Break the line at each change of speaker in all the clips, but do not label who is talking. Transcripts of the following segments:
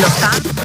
Los cambios.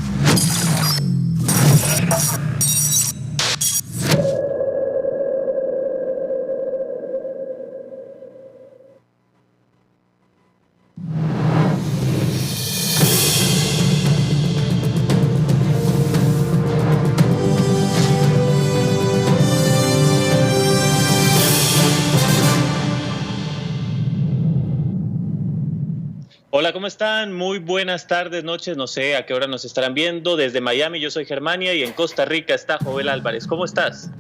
Hola, ¿cómo están? Muy buenas tardes, noches, no sé a qué hora nos estarán viendo. Desde Miami yo soy Germania y en Costa Rica está Joel Álvarez. ¿Cómo estás?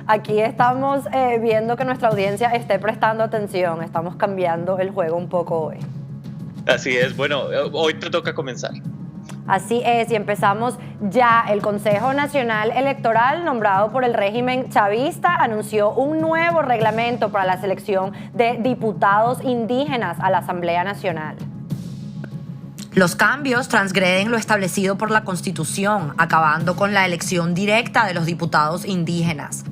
Aquí estamos viendo que nuestra audiencia esté prestando atención. Estamos cambiando el juego un poco hoy.
Así es, bueno, hoy te toca comenzar.
Así es, y empezamos ya. El Consejo Nacional Electoral, nombrado por el régimen chavista, anunció un nuevo reglamento para la selección de diputados indígenas a la Asamblea Nacional.
Los cambios transgreden lo establecido por la Constitución, acabando con la elección directa de los diputados indígenas.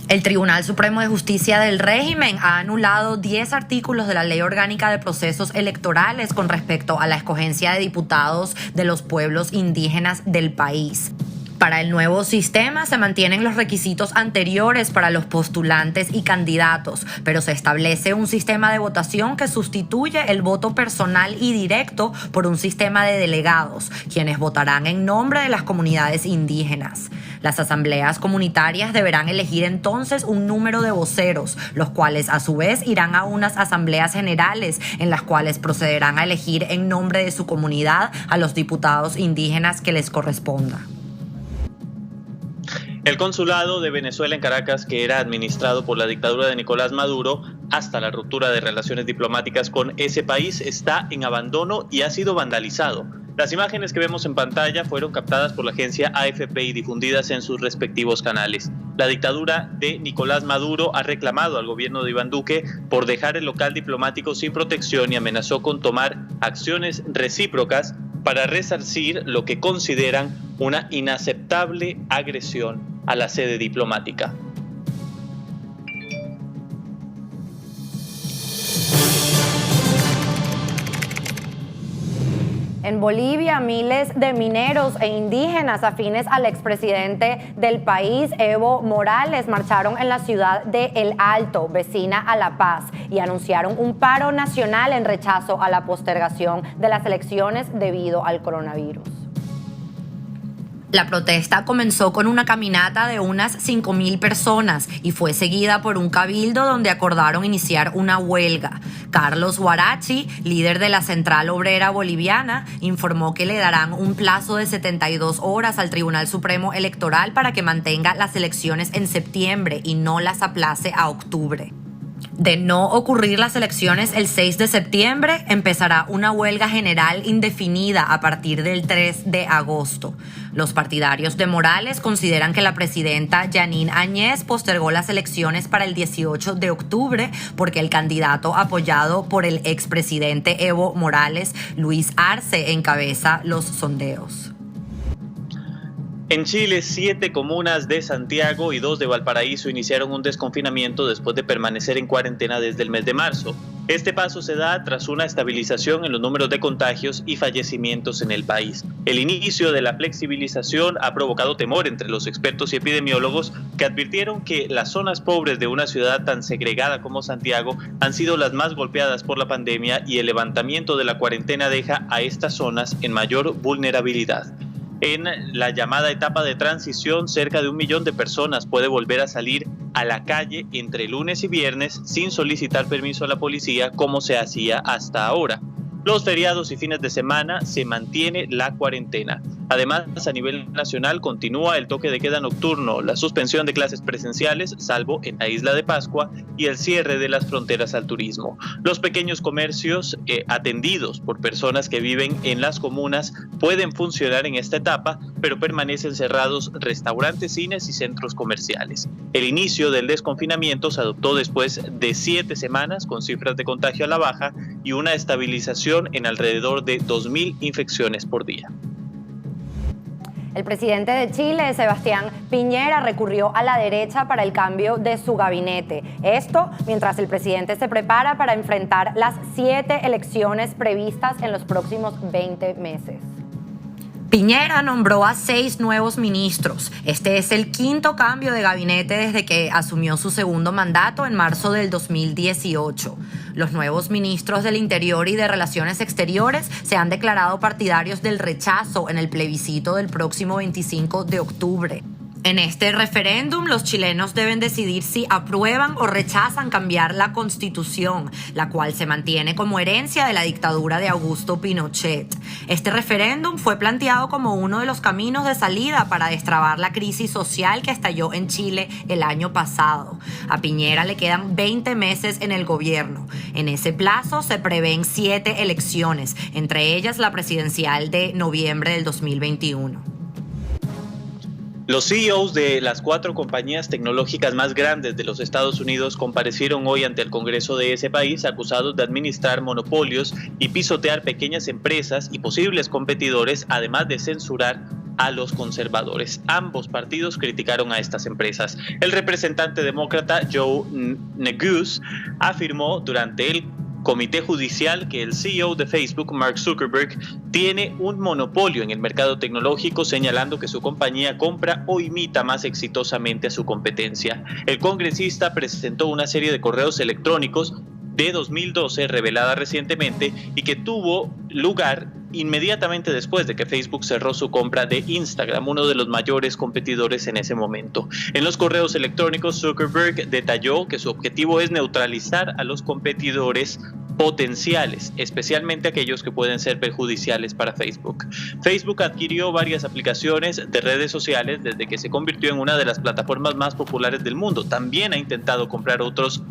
El Tribunal Supremo de Justicia del régimen ha anulado 10 artículos de la Ley Orgánica de Procesos Electorales con respecto a la escogencia de diputados de los pueblos indígenas del país. Para el nuevo sistema se mantienen los requisitos anteriores para los postulantes y candidatos, pero se establece un sistema de votación que sustituye el voto personal y directo por un sistema de delegados, quienes votarán en nombre de las comunidades indígenas. Las asambleas comunitarias deberán elegir entonces un número de voceros, los cuales a su vez irán a unas asambleas generales en las cuales procederán a elegir en nombre de su comunidad a los diputados indígenas que les corresponda.
El consulado de Venezuela en Caracas, que era administrado por la dictadura de Nicolás Maduro hasta la ruptura de relaciones diplomáticas con ese país, está en abandono y ha sido vandalizado. Las imágenes que vemos en pantalla fueron captadas por la agencia AFP y difundidas en sus respectivos canales. La dictadura de Nicolás Maduro ha reclamado al gobierno de Iván Duque por dejar el local diplomático sin protección y amenazó con tomar acciones recíprocas para resarcir lo que consideran una inaceptable agresión a la sede diplomática.
En Bolivia, miles de mineros e indígenas afines al expresidente del país, Evo Morales, marcharon en la ciudad de El Alto, vecina a La Paz, y anunciaron un paro nacional en rechazo a la postergación de las elecciones debido al coronavirus.
La protesta comenzó con una caminata de unas 5.000 personas y fue seguida por un cabildo donde acordaron iniciar una huelga. Carlos Huarachi, líder de la Central Obrera Boliviana, informó que le darán un plazo de 72 horas al Tribunal Supremo Electoral para que mantenga las elecciones en septiembre y no las aplace a octubre. De no ocurrir las elecciones el 6 de septiembre, empezará una huelga general indefinida a partir del 3 de agosto. Los partidarios de Morales consideran que la presidenta Yanine Áñez postergó las elecciones para el 18 de octubre porque el candidato apoyado por el expresidente Evo Morales, Luis Arce, encabeza los sondeos.
En Chile, 7 comunas de Santiago y 2 de Valparaíso iniciaron un desconfinamiento después de permanecer en cuarentena desde el mes de marzo. Este paso se da tras una estabilización en los números de contagios y fallecimientos en el país. El inicio de la flexibilización ha provocado temor entre los expertos y epidemiólogos que advirtieron que las zonas pobres de una ciudad tan segregada como Santiago han sido las más golpeadas por la pandemia y el levantamiento de la cuarentena deja a estas zonas en mayor vulnerabilidad. En la llamada etapa de transición, cerca de 1 millón de personas puede volver a salir a la calle entre lunes y viernes sin solicitar permiso a la policía como se hacía hasta ahora. Los feriados y fines de semana se mantiene la cuarentena. Además, a nivel nacional continúa el toque de queda nocturno, la suspensión de clases presenciales, salvo en la isla de Pascua, y el cierre de las fronteras al turismo. Los pequeños comercios atendidos por personas que viven en las comunas pueden funcionar en esta etapa, pero permanecen cerrados restaurantes, cines y centros comerciales. El inicio del desconfinamiento se adoptó después de 7 semanas con cifras de contagio a la baja y una estabilización en alrededor de 2.000 infecciones por día.
El presidente de Chile, Sebastián Piñera, recurrió a la derecha para el cambio de su gabinete. Esto mientras el presidente se prepara para enfrentar las 7 elecciones previstas en los próximos 20 meses.
Piñera nombró a 6 nuevos ministros. Este es el 5º cambio de gabinete desde que asumió su segundo mandato en marzo del 2018. Los nuevos ministros del Interior y de Relaciones Exteriores se han declarado partidarios del rechazo en el plebiscito del próximo 25 de octubre. En este referéndum, los chilenos deben decidir si aprueban o rechazan cambiar la Constitución, la cual se mantiene como herencia de la dictadura de Augusto Pinochet. Este referéndum fue planteado como uno de los caminos de salida para destrabar la crisis social que estalló en Chile el año pasado. A Piñera le quedan 20 meses en el gobierno. En ese plazo se prevén 7 elecciones, entre ellas la presidencial de noviembre del 2021.
Los CEOs de las 4 compañías tecnológicas más grandes de los Estados Unidos comparecieron hoy ante el Congreso de ese país acusados de administrar monopolios y pisotear pequeñas empresas y posibles competidores, además de censurar a los conservadores. Ambos partidos criticaron a estas empresas. El representante demócrata Joe Neguse afirmó durante el comité judicial que el CEO de Facebook, Mark Zuckerberg, tiene un monopolio en el mercado tecnológico, señalando que su compañía compra o imita más exitosamente a su competencia. El congresista presentó una serie de correos electrónicos de 2012 revelada recientemente y que tuvo lugar inmediatamente después de que Facebook cerró su compra de Instagram, uno de los mayores competidores en ese momento. En los correos electrónicos, Zuckerberg detalló que su objetivo es neutralizar a los competidores potenciales, especialmente aquellos que pueden ser perjudiciales para Facebook. Facebook adquirió varias aplicaciones de redes sociales desde que se convirtió en una de las plataformas más populares del mundo. También ha intentado comprar otras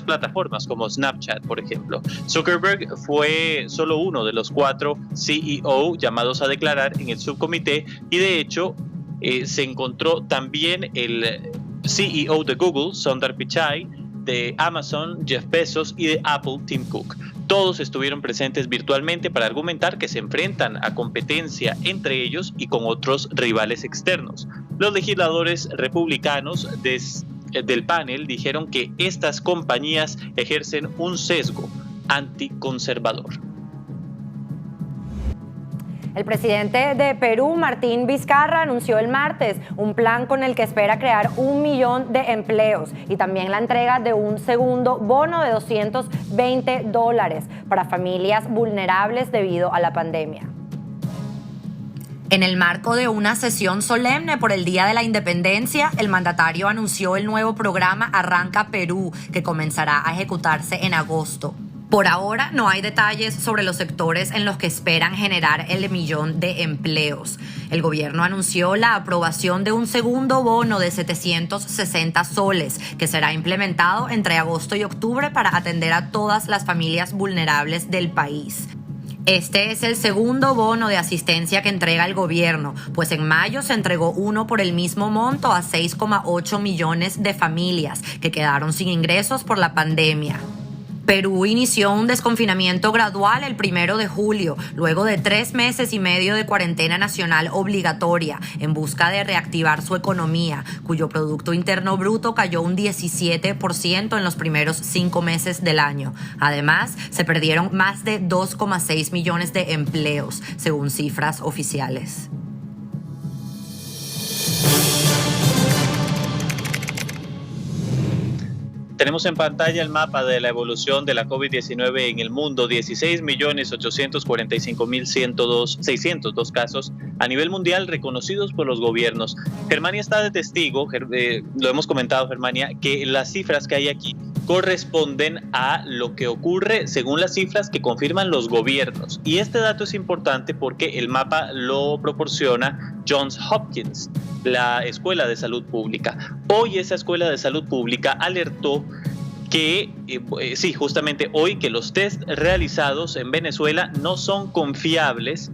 plataformas como Snapchat, por ejemplo. Zuckerberg fue solo uno de los 4 CEO llamados a declarar en el subcomité y de hecho se encontró también el CEO de Google, Sundar Pichai, de Amazon, Jeff Bezos, y de Apple, Tim Cook. Todos estuvieron presentes virtualmente para argumentar que se enfrentan a competencia entre ellos y con otros rivales externos. Los legisladores republicanos del panel dijeron que estas compañías ejercen un sesgo anticonservador.
El presidente de Perú, Martín Vizcarra, anunció el martes un plan con el que espera crear 1 millón de empleos y también la entrega de un segundo bono de $220 para familias vulnerables debido a la pandemia.
En el marco de una sesión solemne por el Día de la Independencia, el mandatario anunció el nuevo programa Arranca Perú, que comenzará a ejecutarse en agosto. Por ahora no hay detalles sobre los sectores en los que esperan generar el millón de empleos. El gobierno anunció la aprobación de un segundo bono de 760 soles que será implementado entre agosto y octubre para atender a todas las familias vulnerables del país. Este es el segundo bono de asistencia que entrega el gobierno, pues en mayo se entregó uno por el mismo monto a 6,8 millones de familias que quedaron sin ingresos por la pandemia. Perú inició un desconfinamiento gradual el 1 de julio, luego de 3 meses y medio de cuarentena nacional obligatoria, en busca de reactivar su economía, cuyo Producto Interno Bruto cayó un 17% en los primeros 5 meses del año. Además, se perdieron más de 2,6 millones de empleos, según cifras oficiales.
Tenemos en pantalla el mapa de la evolución de la COVID-19 en el mundo. 16.845.602 casos a nivel mundial reconocidos por los gobiernos. Germania está de testigo, lo hemos comentado, Germania, que las cifras que hay aquí corresponden a lo que ocurre según las cifras que confirman los gobiernos. Y este dato es importante porque el mapa lo proporciona Johns Hopkins, la Escuela de Salud Pública. Hoy esa Escuela de Salud Pública alertó que, justamente hoy, que los test realizados en Venezuela no son confiables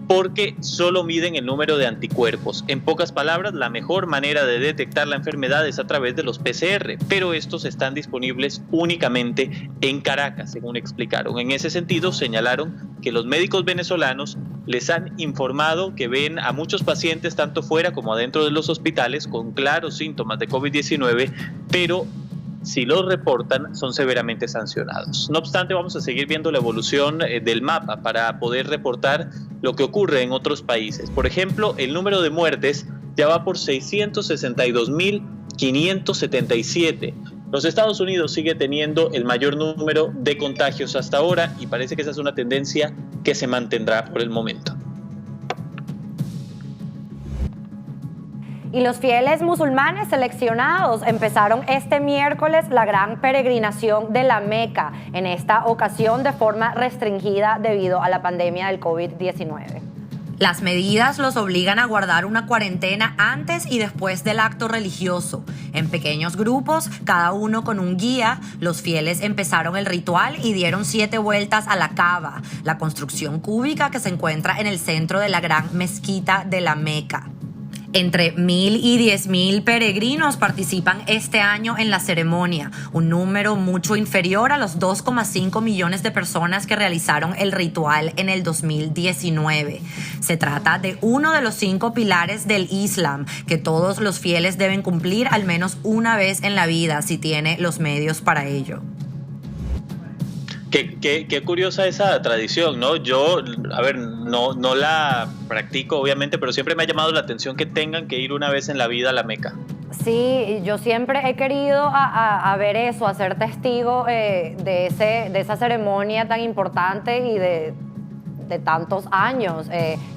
porque solo miden el número de anticuerpos. En pocas palabras, la mejor manera de detectar la enfermedad es a través de los PCR, pero estos están disponibles únicamente en Caracas, según explicaron. En ese sentido, señalaron que los médicos venezolanos les han informado que ven a muchos pacientes, tanto fuera como adentro de los hospitales, con claros síntomas de COVID-19, pero si los reportan, son severamente sancionados. No obstante, vamos a seguir viendo la evolución del mapa para poder reportar lo que ocurre en otros países. Por ejemplo, el número de muertes ya va por 662.577. Los Estados Unidos sigue teniendo el mayor número de contagios hasta ahora y parece que esa es una tendencia que se mantendrá por el momento.
Y los fieles musulmanes seleccionados empezaron este miércoles la gran peregrinación de la Meca, en esta ocasión de forma restringida debido a la pandemia del COVID-19.
Las medidas los obligan a guardar una cuarentena antes y después del acto religioso. En pequeños grupos, cada uno con un guía, los fieles empezaron el ritual y dieron 7 vueltas a la Kaaba, la construcción cúbica que se encuentra en el centro de la gran mezquita de la Meca. Entre 1.000 y 10.000 peregrinos participan este año en la ceremonia, un número mucho inferior a los 2,5 millones de personas que realizaron el ritual en el 2019. Se trata de uno de los 5 pilares del Islam que todos los fieles deben cumplir al menos una vez en la vida si tiene los medios para ello.
Qué curiosa esa tradición, ¿no? Yo, no la practico obviamente, pero siempre me ha llamado la atención que tengan que ir una vez en la vida a la Meca.
Sí, yo siempre he querido a ver eso, a ser testigo de esa ceremonia tan importante y de tantos años.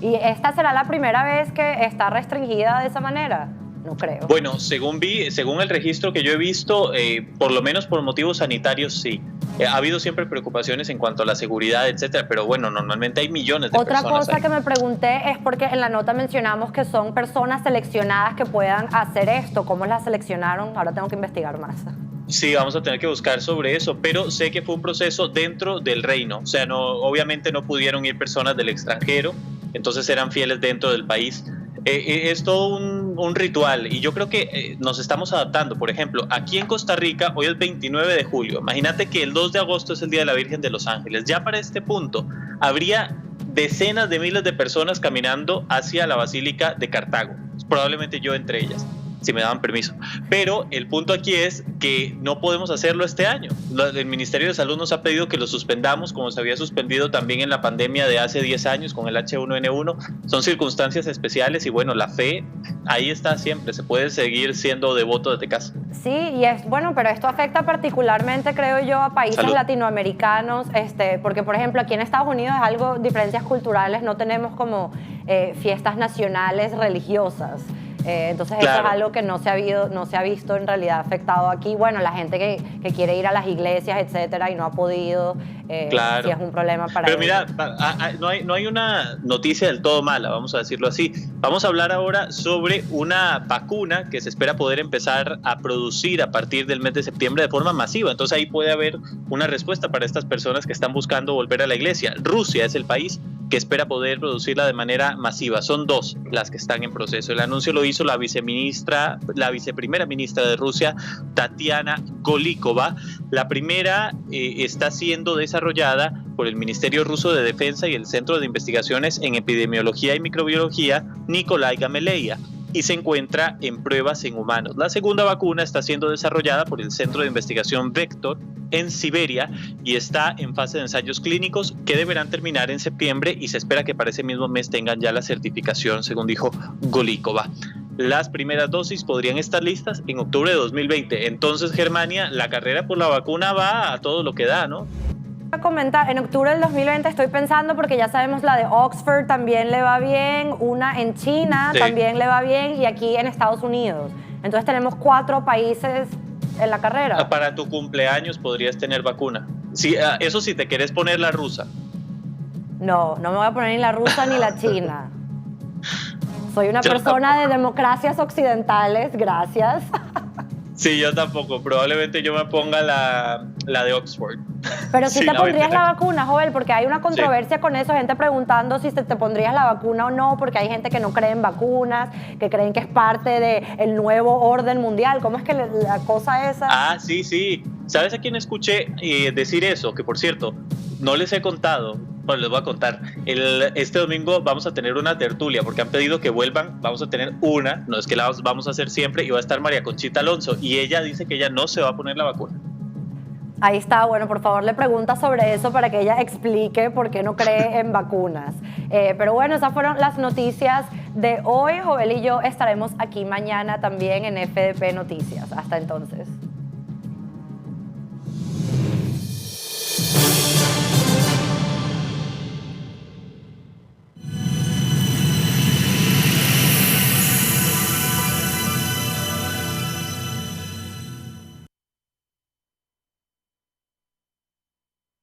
¿Y esta será la primera vez que está restringida de esa manera? No creo.
Bueno, según el registro que yo he visto, por lo menos por motivos sanitarios sí. Ha habido siempre preocupaciones en cuanto a la seguridad, etcétera, pero bueno, normalmente hay millones de personas.
Otra cosa
ahí.
que me pregunté es porque en la nota mencionamos que son personas seleccionadas que puedan hacer esto. ¿Cómo las seleccionaron? Ahora tengo que investigar más.
Sí, vamos a tener que buscar sobre eso, pero sé que fue un proceso dentro del reino. O sea, obviamente no pudieron ir personas del extranjero, entonces eran fieles dentro del país. Es todo un ritual y yo creo que nos estamos adaptando. Por ejemplo, aquí en Costa Rica hoy es 29 de julio. Imagínate que el 2 de agosto es el Día de la Virgen de los Ángeles. Ya para este punto habría decenas de miles de personas caminando hacia la Basílica de Cartago. Probablemente yo entre ellas, si me daban permiso. Pero el punto aquí es que no podemos hacerlo este año. El Ministerio de Salud nos ha pedido que lo suspendamos, como se había suspendido también en la pandemia de hace 10 años con el H1N1. Son circunstancias especiales y bueno, la fe ahí está siempre. Se puede seguir siendo devoto desde casa.
Sí, y es bueno, pero esto afecta particularmente, creo yo, a países latinoamericanos, porque por ejemplo aquí en Estados Unidos es algo, diferencias culturales, no tenemos como fiestas nacionales religiosas. Entonces claro. Eso es algo que no se ha visto en realidad afectado aquí. Bueno, la gente que quiere ir a las iglesias, etcétera, y no ha podido,
claro.
Sí es un problema para
ellos. Pero
mira,
no hay una noticia del todo mala, vamos a decirlo así. Vamos a hablar ahora sobre una vacuna que se espera poder empezar a producir a partir del mes de septiembre de forma masiva. Entonces ahí puede haber una respuesta para estas personas que están buscando volver a la iglesia. Rusia es el país que espera poder producirla de manera masiva. Son 2 las que están en proceso. El anuncio lo hizo la viceprimera ministra de Rusia, Tatiana Golikova. La primera está siendo desarrollada por el Ministerio Ruso de Defensa y el Centro de Investigaciones en Epidemiología y Microbiología, Nikolai Gamaleya, y se encuentra en pruebas en humanos. La segunda vacuna está siendo desarrollada por el Centro de Investigación Vector en Siberia y está en fase de ensayos clínicos que deberán terminar en septiembre y se espera que para ese mismo mes tengan ya la certificación, según dijo Golikova. Las primeras dosis podrían estar listas en octubre de 2020. Entonces, Germania, la carrera por la vacuna va a todo lo que da, ¿no?
A comentar, en octubre del 2020 estoy pensando, porque ya sabemos la de Oxford también le va bien, una en China también le va bien y aquí en Estados Unidos. Entonces tenemos 4 países en la carrera.
Para tu cumpleaños podrías tener vacuna. Sí, eso sí, te querés poner la rusa.
No me voy a poner ni la rusa ni la china. Soy una persona de democracias occidentales, gracias.
Sí, yo tampoco. Probablemente yo me ponga la de Oxford.
Pero si te pondrías la vacuna, Joel, porque hay una controversia con eso, gente preguntando si te pondrías la vacuna o no, porque hay gente que no cree en vacunas, que creen que es parte del nuevo orden mundial. ¿Cómo es que la cosa esa?
Sí. ¿Sabes a quién escuché decir eso? Que por cierto, no les he contado. Bueno, les voy a contar. Este domingo vamos a tener una tertulia porque han pedido que vuelvan. Vamos a tener una, no es que la vamos a hacer siempre, y va a estar María Conchita Alonso y ella dice que ella no se va a poner la vacuna.
Ahí está, bueno, por favor le pregunta sobre eso para que ella explique por qué no cree en vacunas. Pero bueno, esas fueron las noticias de hoy. Joel y yo estaremos aquí mañana también en FDP Noticias. Hasta entonces.